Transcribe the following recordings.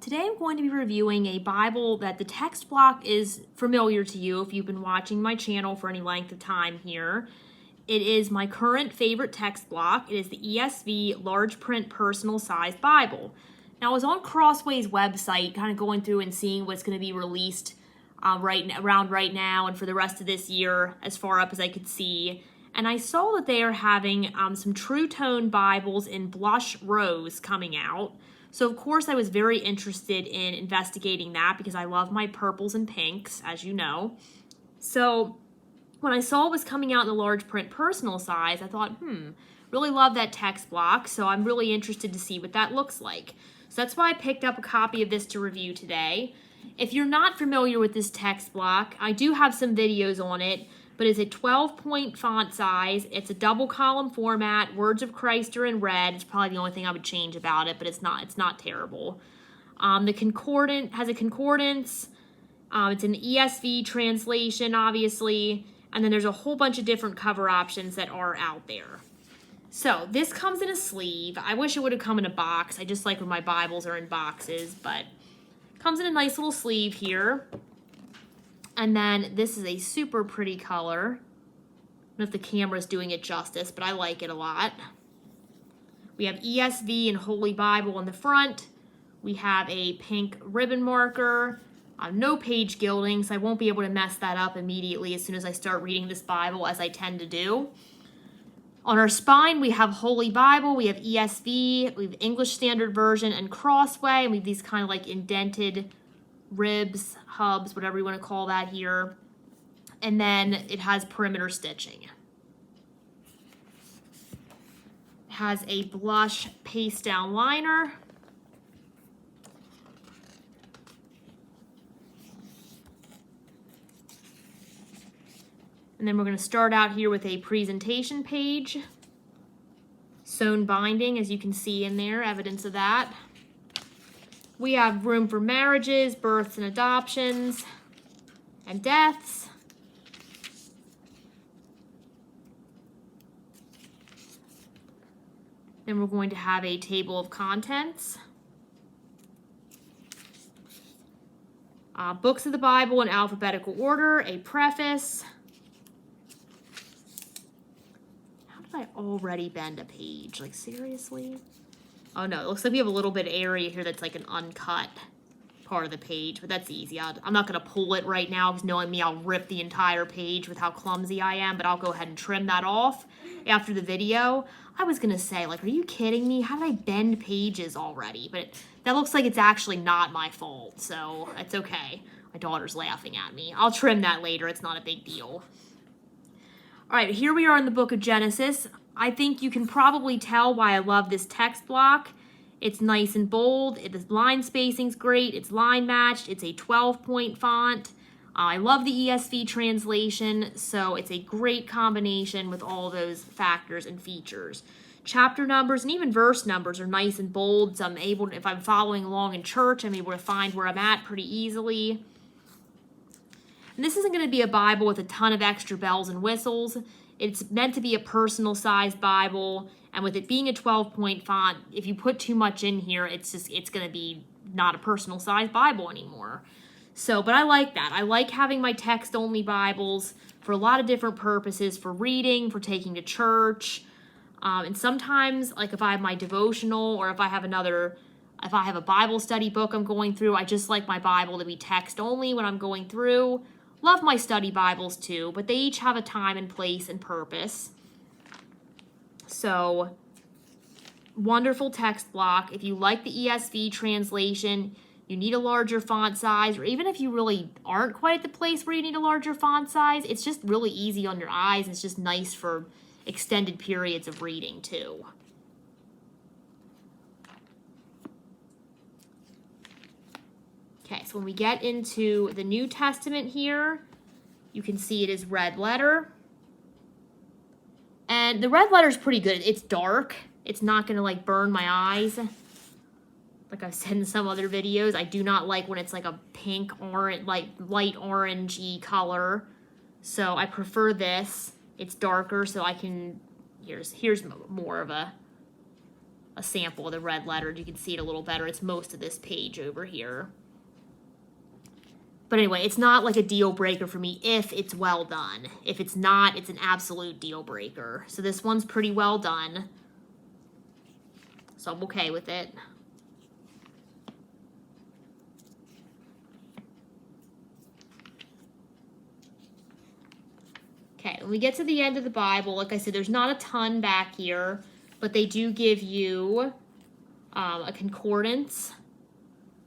Today I'm going to be reviewing a Bible that the text block is familiar to you if you've been watching my channel for any length of time here. It is my current favorite text block. It is the ESV large print personal size Bible. Now I was on Crossway's website kind of going through and seeing what's going to be released around right now and for the rest of this year as far up as I could see. And I saw that they are having some True Tone Bibles in blush rose coming out. So of course I was very interested in investigating that because I love my purples and pinks, as you know. So when I saw it was coming out in the large print personal size, I thought, really love that text block. So I'm really interested to see what that looks like. So that's why I picked up a copy of this to review today. If you're not familiar with this text block, I do have some videos on it, but it's a 12-point font size. It's a double column format. Words of Christ are in red. It's probably the only thing I would change about it, but it's not terrible. The concordant has a concordance. It's an ESV translation, obviously, and then there's a whole bunch of different cover options that are out there. So this comes in a sleeve. I wish it would have come in a box. I just like when my Bibles are in boxes, but it comes in a nice little sleeve here. And then this is a super pretty color. I don't know if the camera's doing it justice, but I like it a lot. We have ESV and Holy Bible on the front. We have a pink ribbon marker. No page gilding, so I won't be able to mess that up immediately as soon as I start reading this Bible, as I tend to do. On our spine, we have Holy Bible, we have ESV, we have English Standard Version and Crossway, and we have these kind of like indented ribs, hubs, whatever you want to call that here. And then it has perimeter stitching. It has a blush paste down liner. And then we're going to start out here with a presentation page. Sewn binding, as you can see in there, evidence of that. We have room for marriages, births and adoptions, and deaths. Then we're going to have a table of contents. Books of the Bible in alphabetical order, a preface. How did I already bend a page? Like, seriously? Oh no, it looks like we have a little bit of area here that's like an uncut part of the page, but that's easy. I'm not going to pull it right now because knowing me, I'll rip the entire page with how clumsy I am, but I'll go ahead and trim that off after the video. I was going to say, like, are you kidding me? How did I bend pages already? But that looks like it's actually not my fault, so it's okay. My daughter's laughing at me. I'll trim that later. It's not a big deal. All right, here we are in the book of Genesis. I think you can probably tell why I love this text block. It's nice and bold. The line spacing's great. It's line matched. It's a 12-point font. I love the ESV translation, so it's a great combination with all those factors and features. Chapter numbers and even verse numbers are nice and bold, so I'm able to, if I'm following along in church, I'm able to find where I'm at pretty easily. And this isn't going to be a Bible with a ton of extra bells and whistles. It's meant to be a personal-sized Bible, and with it being a 12-point font, if you put too much in here, it's going to be not a personal-sized Bible anymore. So, but I like that. I like having my text-only Bibles for a lot of different purposes, for reading, for taking to church, and sometimes, like if I have my devotional or if I have a Bible study book I'm going through, I just like my Bible to be text-only when I'm going through. Love my study Bibles too, but they each have a time and place and purpose. So, wonderful text block. If you like the ESV translation, you need a larger font size, or even if you really aren't quite at the place where you need a larger font size, it's just really easy on your eyes. It's just nice for extended periods of reading too. Okay, so when we get into the New Testament here, you can see it is red letter. And the red letter is pretty good. It's dark. It's not going to like burn my eyes. Like I've said in some other videos, I do not like when it's like a pink, orange, like light orangey color. So I prefer this. It's darker, so I can, here's more of a a sample of the red letters. You can see it a little better. It's most of this page over here. But anyway, it's not like a deal breaker for me if it's well done. If it's not, it's an absolute deal breaker. So this one's pretty well done. So I'm okay with it. Okay, when we get to the end of the Bible, like I said, there's not a ton back here, but they do give you a concordance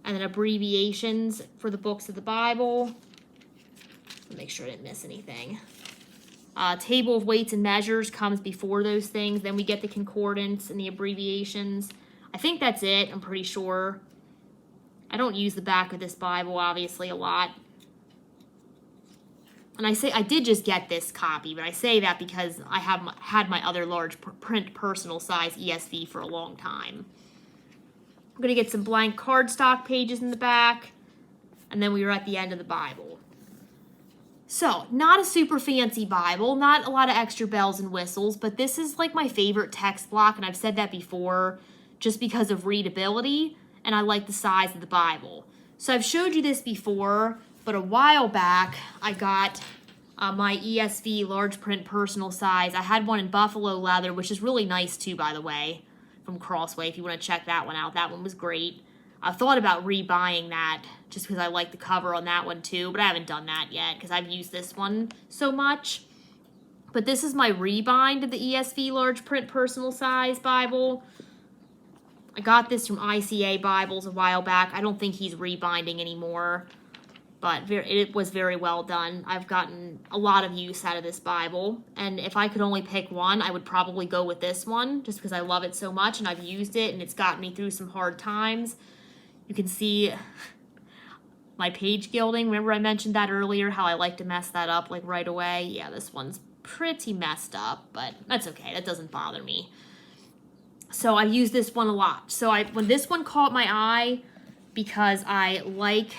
and then abbreviations for the books of the Bible. Make sure I didn't miss anything. Table of weights and measures comes before those things. Then we get the concordance and the abbreviations. I think that's it. I'm pretty sure. I don't use the back of this Bible, obviously, a lot. And I say I did just get this copy, but I say that because I have had my other large print personal size ESV for a long time. I'm going to get some blank cardstock pages in the back, and then we are at the end of the Bible. So, not a super fancy Bible, not a lot of extra bells and whistles, but this is like my favorite text block, and I've said that before, just because of readability, and I like the size of the Bible. So I've showed you this before, but a while back, I got my ESV large print personal size. I had one in buffalo leather, which is really nice too, by the way, from Crossway, if you want to check that one out. That one was great. I've thought about rebuying that just because I like the cover on that one too, but I haven't done that yet because I've used this one so much. But this is my rebind of the ESV large print personal size Bible. I got this from ICA Bibles a while back. I don't think he's rebinding anymore, but it was very well done. I've gotten a lot of use out of this Bible, and if I could only pick one, I would probably go with this one, just because I love it so much, and I've used it, and it's gotten me through some hard times. You can see my page gilding. Remember I mentioned that earlier, how I like to mess that up like right away? Yeah, this one's pretty messed up, but that's okay. That doesn't bother me. So I've used this one a lot. So when this one caught my eye, because I like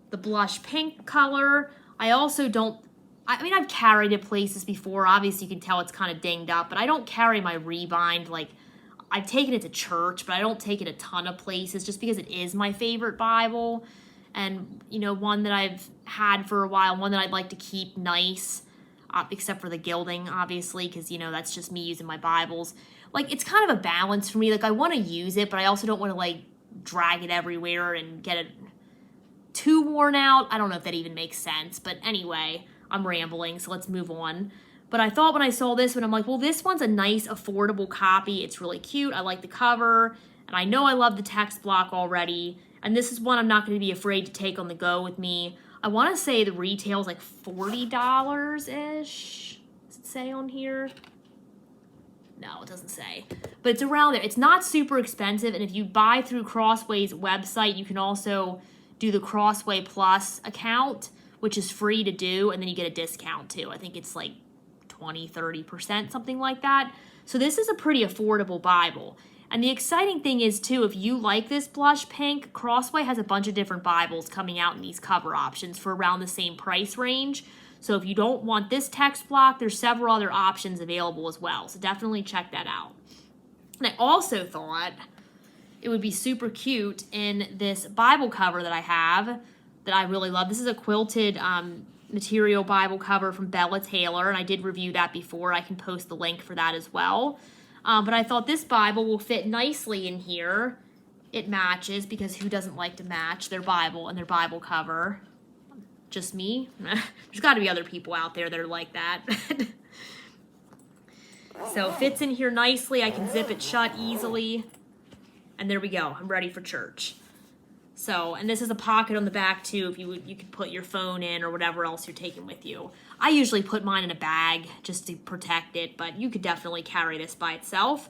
the blush pink color, I also don't, I mean, I've carried it places before. Obviously, you can tell it's kind of dinged up, but I don't carry my rebind. Like, I've taken it to church, but I don't take it a ton of places just because it is my favorite Bible. And, you know, one that I've had for a while, one that I'd like to keep nice, except for the gilding, obviously, because, you know, that's just me using my Bibles. Like, it's kind of a balance for me. Like, I want to use it, but I also don't want to, like, drag it everywhere and get it too worn out. I don't know if that even makes sense. But anyway, I'm rambling, so let's move on. But I thought when I saw this one, I'm like, well, this one's a nice, affordable copy. It's really cute. I like the cover. And I know I love the text block already. And this is one I'm not going to be afraid to take on the go with me. I want to say the retail is like $40-ish. Does it say on here? No, it doesn't say. But it's around there. It's not super expensive. And if you buy through Crossway's website, you can also do the Crossway Plus account, which is free to do. And then you get a discount too. I think it's like 20, 30%, something like that. So this is a pretty affordable Bible. And the exciting thing is, too, if you like this blush pink, Crossway has a bunch of different Bibles coming out in these cover options for around the same price range. So if you don't want this text block, there's several other options available as well. So definitely check that out. And I also thought it would be super cute in this Bible cover that I have that I really love. This is a quilted material Bible cover from Bella Taylor, and I did review that before. I can post the link for that as well. But I thought this Bible will fit nicely in here. It matches, because who doesn't like to match their Bible and their Bible cover? Just me? There's got to be other people out there that are like that. So it fits in here nicely. I can zip it shut easily. And there we go. I'm ready for church. So, and this is a pocket on the back too, if you could put your phone in or whatever else you're taking with you. I usually put mine in a bag just to protect it, but you could definitely carry this by itself.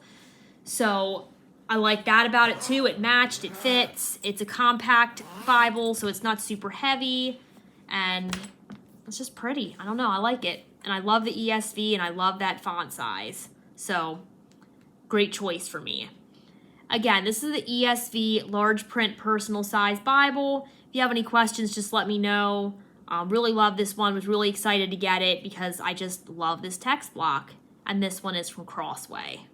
So I like that about it too. It matched, it fits. It's a compact Bible, so it's not super heavy, and it's just pretty. I don't know, I like it. And I love the ESV, and I love that font size. So great choice for me. Again, this is the ESV large print personal size Bible. If you have any questions, just let me know. Really love this one. Was really excited to get it because I just love this text block. And this one is from Crossway.